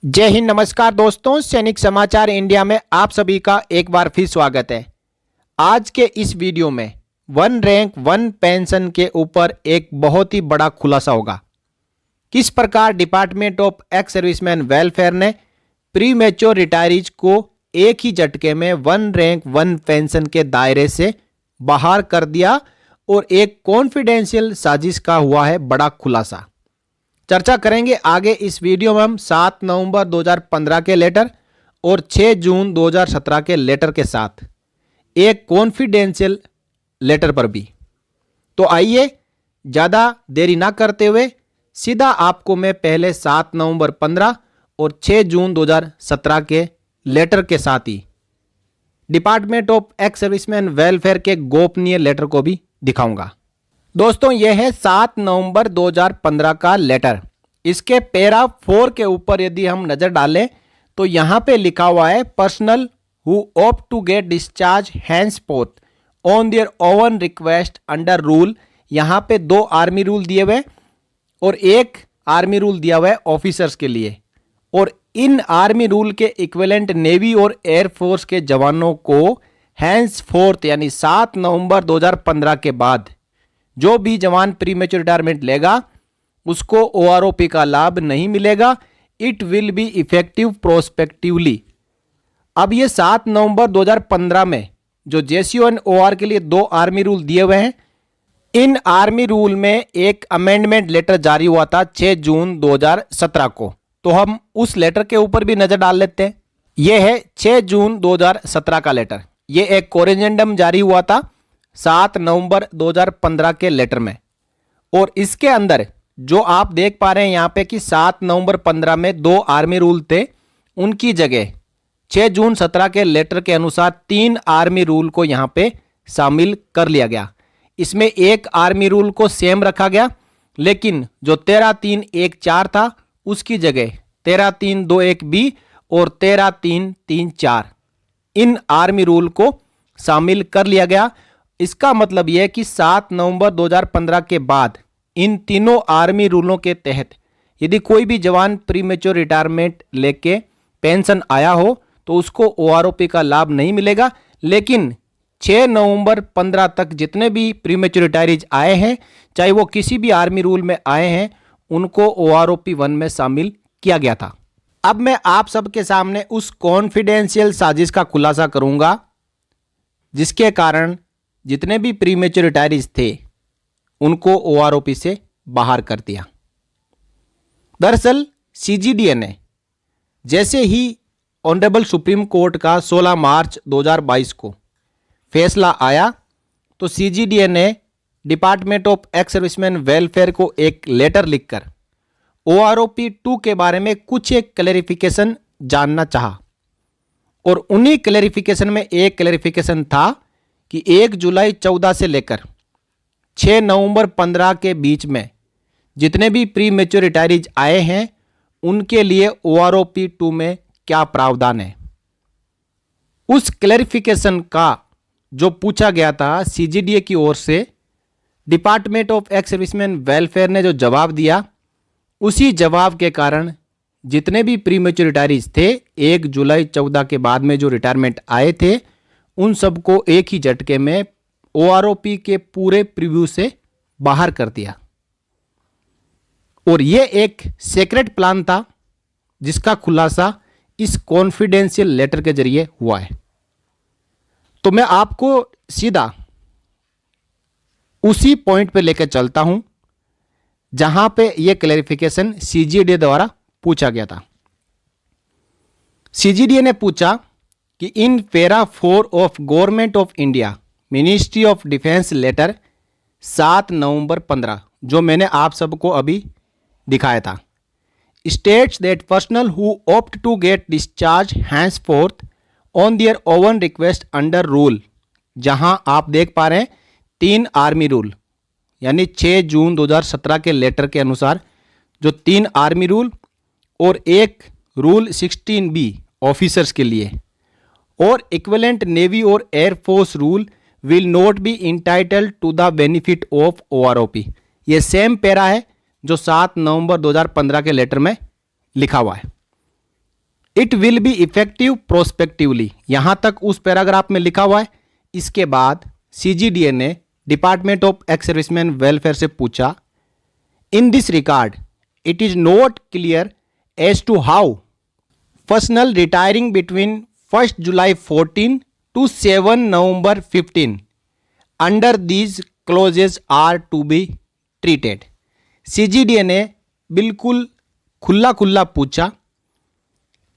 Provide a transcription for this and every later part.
जय हिंद। नमस्कार दोस्तों, सैनिक समाचार इंडिया में आप सभी का एक बार फिर स्वागत है। आज के इस वीडियो में वन रैंक वन पेंशन के ऊपर एक बहुत ही बड़ा खुलासा होगा। किस प्रकार department of ex serviceman welfare ने प्री मैच्योर रिटायरीज को एक ही झटके में वन रैंक वन पेंशन के दायरे से बाहर कर दिया और एक कॉन्फिडेंशियल साजिश का हुआ है बड़ा खुलासा। चर्चा करेंगे आगे इस वीडियो में हम 7 नवंबर 2015 के लेटर और 6 जून 2017 के लेटर के साथ एक कॉन्फिडेंशियल लेटर पर भी। तो आइए ज़्यादा देरी ना करते हुए सीधा आपको मैं पहले 7 नवंबर 15 और 6 जून 2017 के लेटर के साथ ही department of ex serviceman welfare के गोपनीय लेटर को भी दिखाऊंगा। दोस्तों, यह है 7 नवंबर 2015 का लेटर। इसके पैरा 4 के ऊपर यदि हम नज़र डालें तो यहाँ पे लिखा हुआ है, personnel who opt to get discharge henceforth on their own request under rule. यहाँ पे 2 आर्मी रूल दिए हुए और एक आर्मी रूल दिया हुआ है ऑफिसर्स के लिए, और इन आर्मी रूल के इक्विवेलेंट नेवी और एयरफोर्स के जवानों को हैंसफोर्थ यानी 7 नवंबर 2015 के बाद जो भी जवान प्रीमेच्योर रिटायरमेंट लेगा उसको ओआरओपी का लाभ नहीं मिलेगा। It will be effective prospectively. अब ये 7 नवंबर 2015 में जो जेसीओ एंड ओआर के लिए 2 आर्मी रूल दिए हुए हैं, इन आर्मी रूल में एक अमेंडमेंट लेटर जारी हुआ था 6 जून 2017 को। तो हम उस लेटर के ऊपर भी नजर डाल लेते हैं। यह है 6 जून 2017 का लेटर। यह एक कोरेजेंडम जारी हुआ था 7 नवंबर 2015 के लेटर में, और इसके अंदर जो आप देख पा रहे हैं यहाँ पे कि 7 नवंबर 15 में 2 आर्मी रूल थे, उनकी जगह 6 जून 17 के लेटर के अनुसार 3 आर्मी रूल को यहाँ पे शामिल कर लिया गया। इसमें एक आर्मी रूल को सेम रखा गया, लेकिन जो 13-3-1-4 था उसकी जगह 13-3-2-1-B और 13-3-3-4 इन आर्मी रूल को शामिल कर लिया गया। इसका मतलब यह है कि 7 नवंबर 2015 के बाद इन तीनों आर्मी रूलों के तहत यदि कोई भी जवान प्रीमेच्योर रिटायरमेंट लेके पेंशन आया हो तो उसको ओआरओपी का लाभ नहीं मिलेगा। लेकिन 6 नवंबर 15 तक जितने भी प्रीमेच्योर रिटायरीज आए हैं, चाहे वो किसी भी आर्मी रूल में आए हैं, उनको ओआरओपी 1 में शामिल किया गया था। अब मैं आप सबके सामने उस कॉन्फिडेंशियल साजिश का खुलासा करूंगा जिसके कारण जितने भी प्रीमेच्योर रिटायरीज थे उनको ओआरओपी से बाहर कर दिया। दरअसल सीजीडीए ने जैसे ही ऑनरेबल सुप्रीम कोर्ट का 16 मार्च 2022 को फैसला आया तो सीजीडीए ने department of ex serviceman welfare को एक लेटर लिखकर ओआरओपी 2 के बारे में कुछ एक क्लैरिफिकेशन जानना चाहा, और उन्हीं क्लैरिफिकेशन में एक क्लैरिफिकेशन था कि 1 जुलाई 14 से लेकर 6 नवंबर 15 के बीच में जितने भी प्री मैच्योर रिटायरीज आए हैं उनके लिए ओआरओपी 2 में क्या प्रावधान है। उस क्लैरिफिकेशन का जो पूछा गया था सीजीडीए की ओर से, department of ex serviceman welfare ने जो जवाब दिया, उसी जवाब के कारण जितने भी प्री मैच्योर रिटायरीज थे 1 जुलाई 14 के बाद में जो रिटायरमेंट आए थे उन सबको एक ही झटके में ओआरओपी के पूरे प्रीव्यू से बाहर कर दिया। और यह एक सीक्रेट प्लान था जिसका खुलासा इस कॉन्फिडेंशियल लेटर के जरिए हुआ है। तो मैं आपको सीधा उसी पॉइंट पे लेकर चलता हूं जहां पे यह क्लैरिफिकेशन सीजीडीए द्वारा पूछा गया था। सीजीडीए ने पूछा कि in para 4 of government of India ministry of defence letter 7 November 15 जो मैंने आप सबको अभी दिखाया था, states that personnel who opt to get discharge henceforth on their own request under rule, जहां आप देख पा रहे हैं 3 आर्मी रूल यानी 6 जून 2017 के लेटर के अनुसार जो 3 आर्मी रूल और एक रूल 16B ऑफिसर्स के लिए और इक्विवेलेंट नेवी और air force rule will not be entitled to the benefit of OROP. ये सेम पैरा है जो 7 नवंबर 2015 के लेटर में लिखा हुआ है। It will be effective prospectively, यहां तक उस पैराग्राफ में लिखा हुआ है। इसके बाद सीजीडीए ने department of ex serviceman welfare से पूछा, in this regard it is not clear as to how personnel retiring between 1 July 14 to 7 November 15 under these clauses are to be treated. CGDA ने बिल्कुल खुला खुला पूछा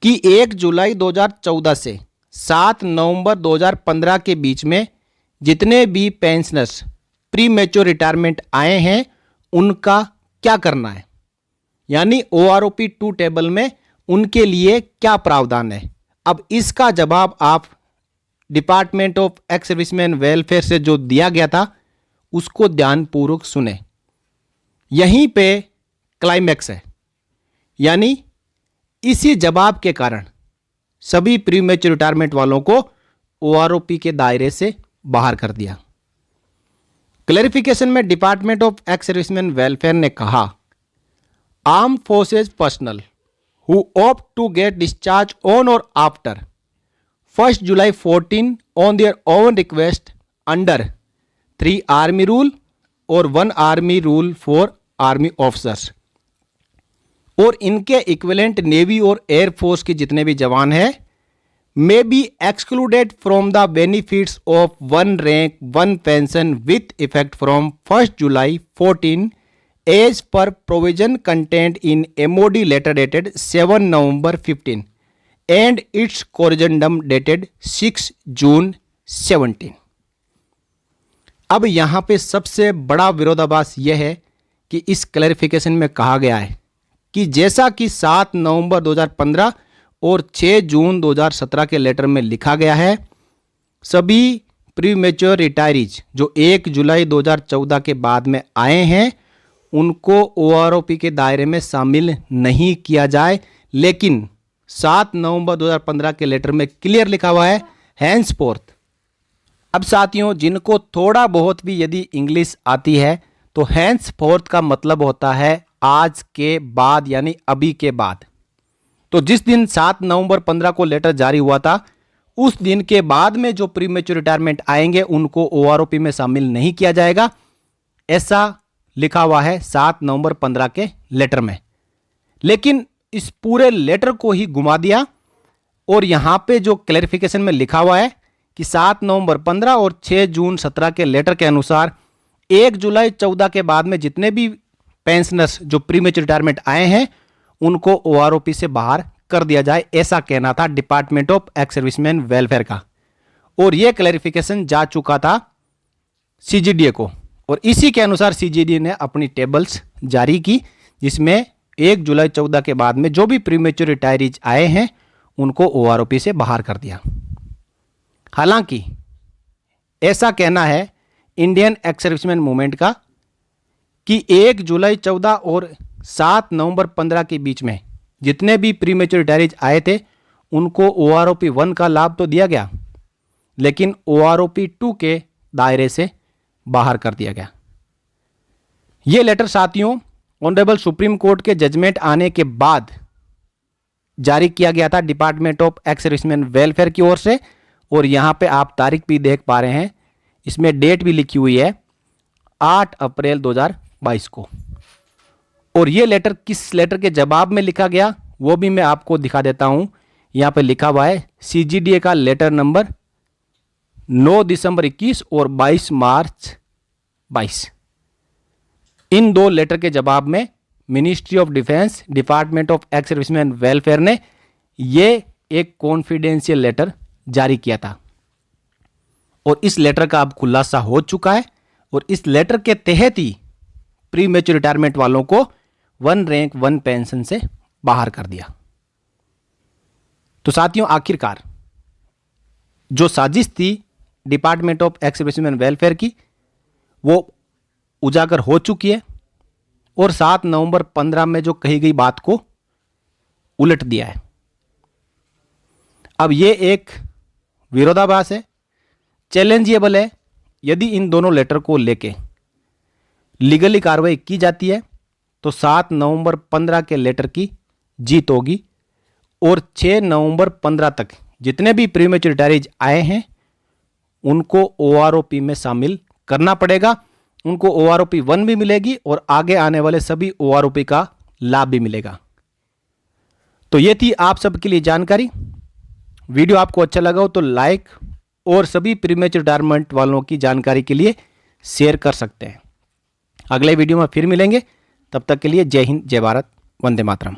कि 1 जुलाई 2014 से 7 नवंबर 2015 के बीच में जितने भी पेंशनर्स प्री मैच्योर रिटायरमेंट आए हैं उनका क्या करना है, यानी OROP 2 टेबल में उनके लिए क्या प्रावधान है। अब इसका जवाब आप department of ex serviceman welfare से जो दिया गया था उसको ध्यानपूर्वक सुने। यहीं पे क्लाइमैक्स है, यानी इसी जवाब के कारण सभी प्री मैच्योर रिटायरमेंट वालों को OROP के दायरे से बाहर कर दिया। क्लैरिफिकेशन में department of ex serviceman welfare ने कहा, arm forces personal who opt to get discharged on or after 1st July 14 on their own request under 3 Army Rule और 1 Army Rule for Army Officers, और इनके equivalent navy और air force के जितने भी जवान हैं may be excluded from the benefits of 1 rank 1 pension with effect from 1st July 14 as per provision contained in MOD letter dated 7 November 15 and its corrigendum dated 6 June 17। अब यहाँ पे सबसे बड़ा विरोधाभास यह है कि इस क्लैरिफिकेशन में कहा गया है कि जैसा कि 7 नवंबर 2015 और 6 जून 2017 के लेटर में लिखा गया है, सभी प्री मैच्योर रिटायरीज जो 1 जुलाई 2014 के बाद में आए हैं उनको OROP के दायरे में शामिल नहीं किया जाए, लेकिन 7 नवंबर 2015 के लेटर में क्लियर लिखा हुआ है हैंसफोर्थ। अब साथियों, जिनको थोड़ा बहुत भी यदि इंग्लिश आती है तो हैंसफोर्थ का मतलब होता है आज के बाद, यानी अभी के बाद। तो जिस दिन 7 नवंबर 15 को लेटर जारी हुआ था उस दिन के बाद में जो प्री मैच्योर रिटायरमेंट आएंगे उनको OROP में शामिल नहीं किया जाएगा, ऐसा लिखा हुआ है 7 नवंबर 15 के लेटर में। लेकिन इस पूरे लेटर को ही घुमा दिया और यहां पे जो क्लैरिफिकेशन में लिखा हुआ है कि 7 नवंबर 15 और 6 जून 17 के लेटर के अनुसार 1 जुलाई 14 के बाद में जितने भी पेंशनर्स जो प्री मैच्योर रिटायरमेंट आए हैं उनको OROP से बाहर कर दिया जाए, ऐसा कहना था department of ex serviceman welfare का। और यह क्लैरिफिकेशन जा चुका था CGDA को, और इसी के अनुसार CGDA ने अपनी टेबल्स जारी की जिसमें 1 जुलाई 14 के बाद में जो भी प्रीमेच्योर रिटायरीज आए हैं उनको OROP से बाहर कर दिया। हालांकि ऐसा कहना है इंडियन एक्स सर्विसमैन मूवमेंट का कि 1 जुलाई 14 और 7 नवंबर 15 के बीच में जितने भी प्रीमेच्योर रिटायरीज आए थे उनको OROP 1 का लाभ तो दिया गया, लेकिन OROP 2 के दायरे से बाहर कर दिया गया। यह लेटर साथियों ऑनरेबल सुप्रीम कोर्ट के जजमेंट आने के बाद जारी किया गया था department of ex serviceman welfare की ओर से, और यहां पे आप तारीख भी देख पा रहे हैं, इसमें डेट भी लिखी हुई है 8 अप्रैल 2022 को। और यह लेटर किस लेटर के जवाब में लिखा गया वो भी मैं आपको दिखा देता हूं। यहां पे लिखा हुआ है CGDA का लेटर नंबर 9 दिसंबर 21 और 22 मार्च 22। इन दो लेटर के जवाब में ministry of defence, department of ex serviceman welfare ने यह एक कॉन्फिडेंशियल लेटर जारी किया था, और इस लेटर का अब खुलासा हो चुका है, और इस लेटर के तहत ही प्री मैच्योर रिटायरमेंट वालों को 1 रैंक 1 पेंशन से बाहर कर दिया। तो साथियों, आखिरकार जो साजिश थी department of ex serviceman welfare की वो उजागर हो चुकी है, और 7 नवंबर 15 में जो कही गई बात को उलट दिया है। अब ये एक विरोधाभास है, चैलेंजेबल है। यदि इन दोनों लेटर को लेके लीगली कार्रवाई की जाती है तो 7 नवंबर 15 के लेटर की जीत होगी, और 6 नवंबर 15 तक जितने भी प्रीमेच्योर रिटायरीज आए हैं उनको OROP में शामिल करना पड़ेगा। उनको OROP 1 भी मिलेगी और आगे आने वाले सभी OROP का लाभ भी मिलेगा। तो ये थी आप सबके लिए जानकारी। वीडियो आपको अच्छा लगा हो तो लाइक और सभी प्रीमेच्योर रिटायरमेंट वालों की जानकारी के लिए शेयर कर सकते हैं। अगले वीडियो में फिर मिलेंगे, तब तक के लिए जय हिंद, जय भारत, वंदे मातरम।